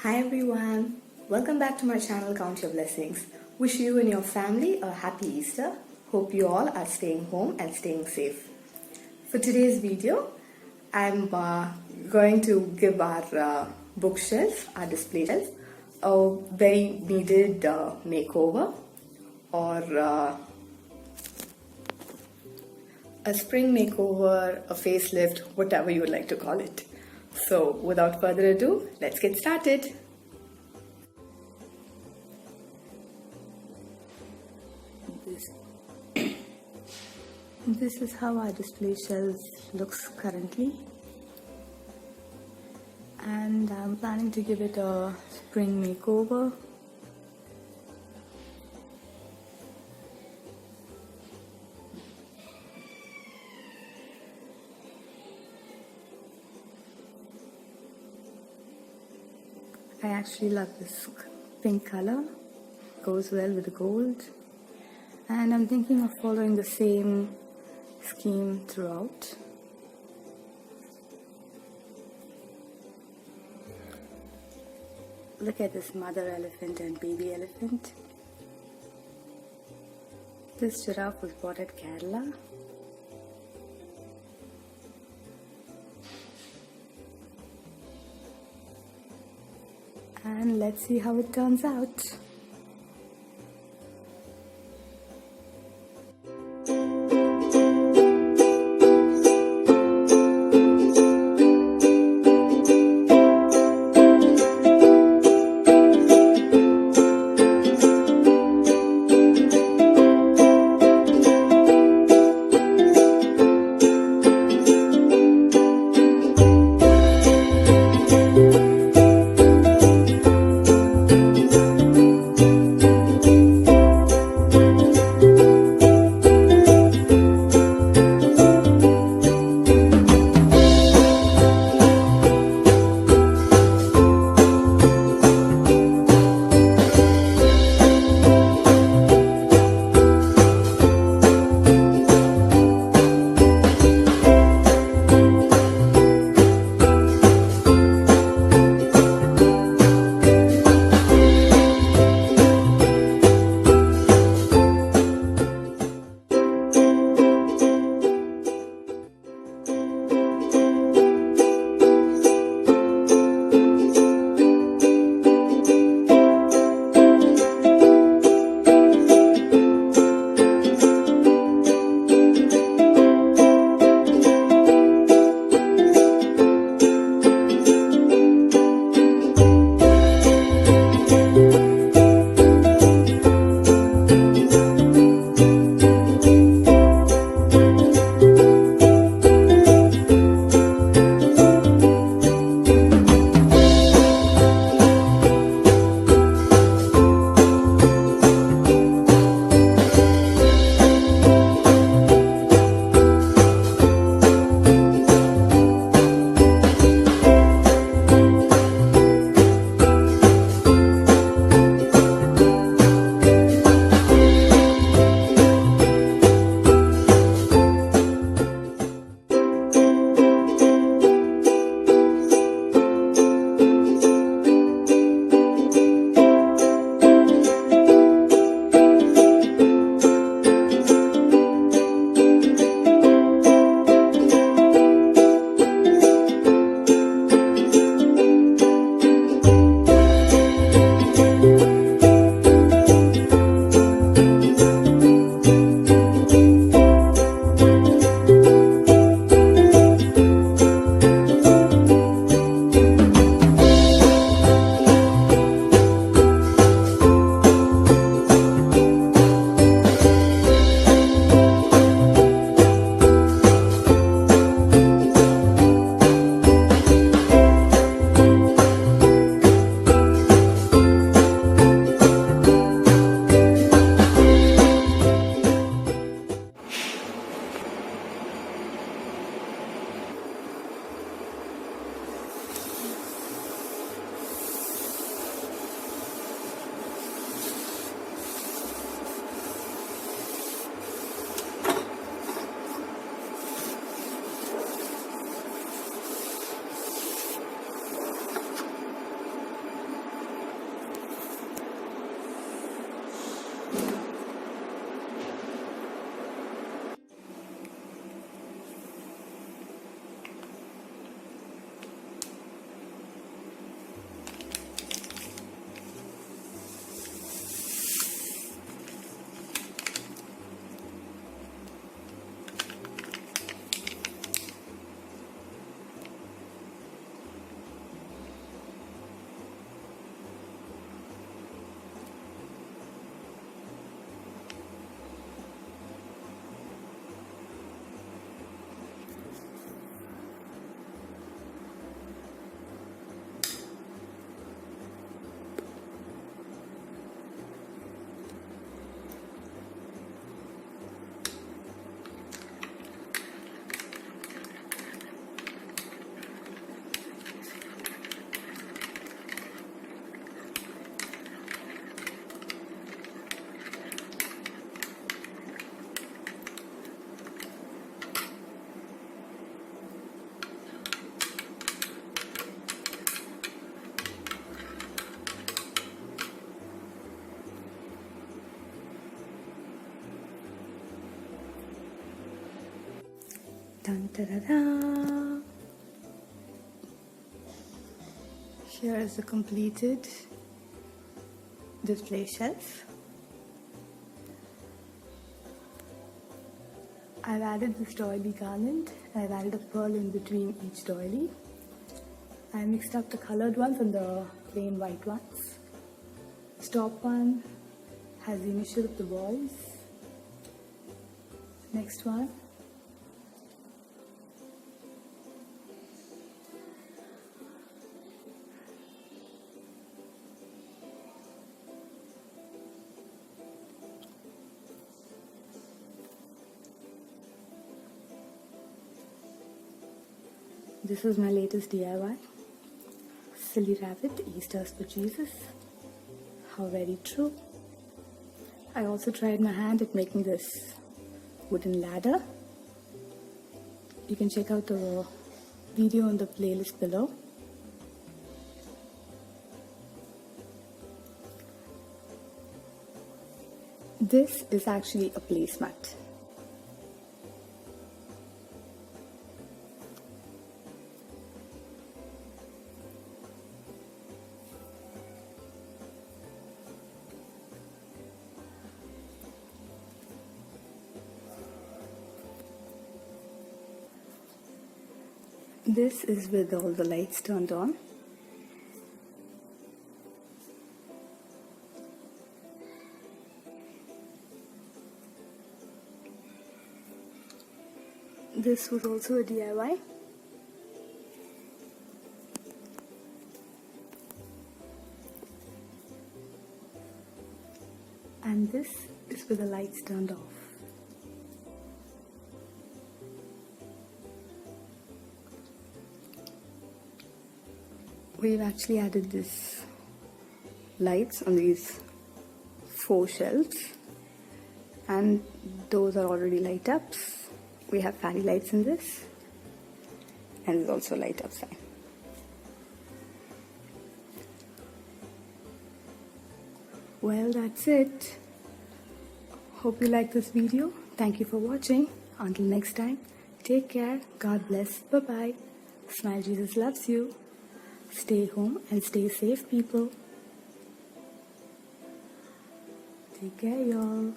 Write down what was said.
Hi everyone, welcome back to my channel Count Your Blessings. Wish you and your family a happy Easter. Hope you all are staying home and staying safe. For today's video, I'm going to give our bookshelf, our display shelf, a very needed makeover or a spring makeover, a facelift, whatever you would like to call it. So without further ado, let's get started. This is how our display shelf looks currently, and I'm planning to give it a spring makeover. I actually love this pink color, goes well with the gold, and I'm thinking of following the same scheme throughout. Look at this mother elephant and baby elephant. This giraffe was bought at Kerala. And let's see how it turns out. Dun, da, da, da. Here is the completed display shelf. I've added this doily garland. I've added a pearl in between each doily. I mixed up the colored ones and the plain white ones. This top one has the initial of the boys. Next one. This is my latest DIY. Silly rabbit, Easter's for Jesus. How very true. I also tried my hand at making this wooden ladder. You can check out the video on the playlist below. This is actually a placemat. This is with all the lights turned on. This was also a DIY. And this is with the lights turned off. We've actually added this lights on these 4 shelves, and those are already light ups. We have fairy lights in this, and there's also light up sign. Well, that's it. Hope you like this video. Thank you for watching. Until next time, take care. God bless. Bye bye. Smile, Jesus loves you. Stay home and stay safe, people. Take care, y'all.